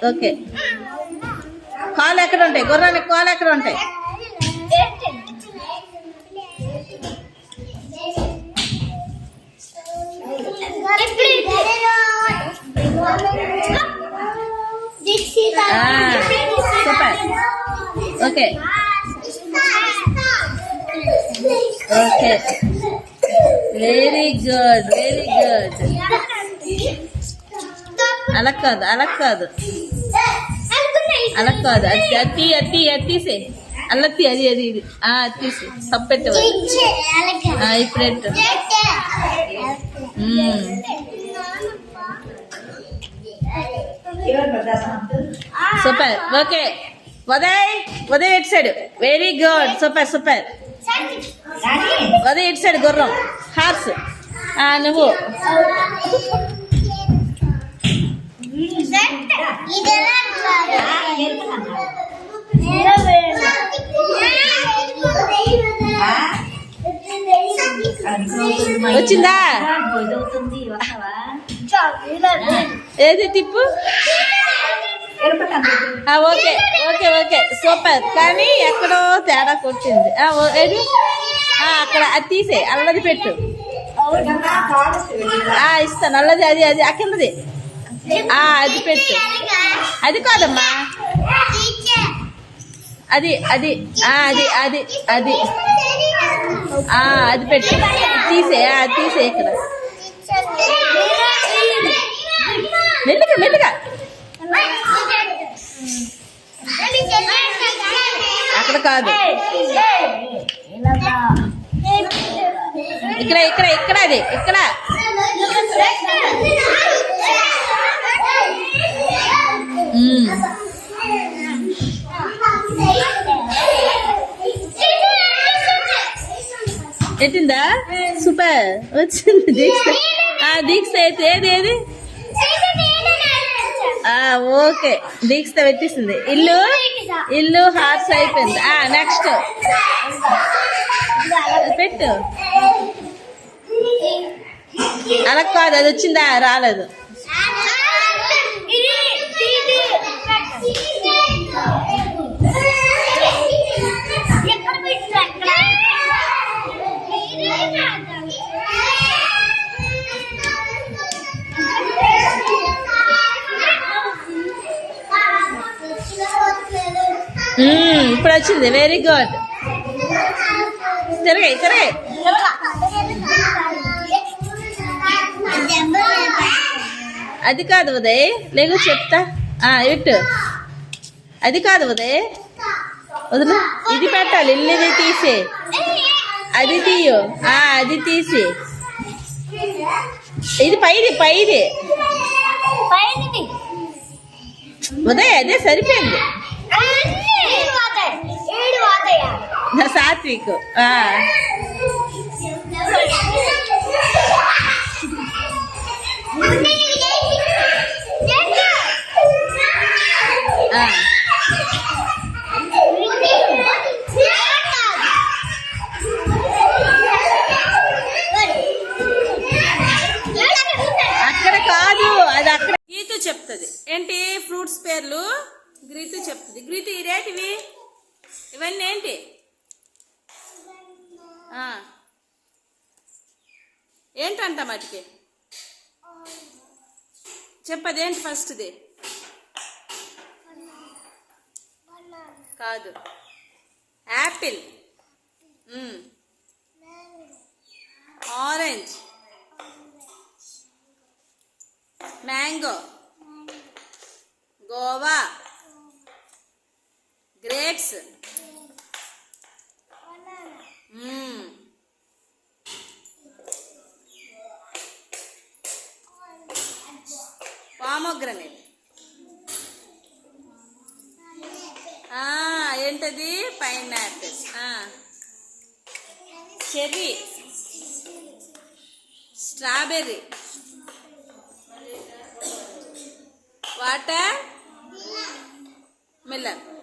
Okay, కాళ్ళు ఎక్కడ ఉంటాయి? గుర్రానికి కాళ్ళు ఎక్కడ ఉంటాయి? Super. Okay okay, very good very good. అలా కాదు అలా కాదు అలా కాదు, అది అత్తి అత్తి అత్తీసే అల్లత్తి, అది అది ఇది అత్తీసి తప్పెట్టు ఇప్పుడు సూపర్. ఓకే, ఉదయ్ ఉదయ్ ఇటు side. Very good, super super. Uday ఇటు సైడ్, గుర్రం హార్స్. నువ్వు వచ్చిందా? ఏది తిప్పు. Okay okay okay, super. కానీ ఎక్కడో తేడా కొట్టింది. ఏది అక్కడ అది తీసే, అల్లది పెట్టు. ఇస్తాను, అల్లది అది అది అక్కడది అది పెట్టు. అది కాదమ్మా, అది అది అది అది అది అది పెట్టు. తీసే అది తీసే. ఇక్కడ మెల్లిగా మెల్లిగా, అక్కడ కాదు, ఇక్కడ ఇక్కడ ఇక్కడ అది ఇక్కడ. ఎట్టిందా? సూపర్, వచ్చింది. దీక్ష దీక్ష అయితే ఏది ఏది? ఓకే, దీక్ష పెట్టిస్తుంది. ఇల్లు ఇల్లు హార్స్ అయిపోయింది. నెక్స్ట్ పెట్టు. అలా కాదు, అది వచ్చిందా? రాలేదు. ఇప్పుడు వచ్చింది. Very good. తిరగాయి తిరగాయి. అది కాదు ఉదయ్, లేకు చెప్తా. ఇటు అది కాదు ఉదయ్, వదిలే. ఇది పెట్టాలి, ఇల్లుది తీసే. అది తీయు, అది తీసి. ఇది పైది పైది ఉదయ్, అదే సరిపోయింది. సాత్విక్ అక్కడ కాదు, అది అక్కడ. గీతు చెప్తుంది ఏంటి ఫ్రూట్స్ పేర్లు. గ్రీతు చెప్తుంది. గ్రీతు ఇదేంటివి? ఇవన్నీ ఏంటి? ఏంటంట మటుకి చెప్పదేంటి? ఫస్ట్ది కాదు, apple, orange, mango, guava, grapes, pomegranate. ఏంటది? పైనాపిల్, చెర్రీ, స్ట్రాబెర్రీ, వాటర్ మెల్లగా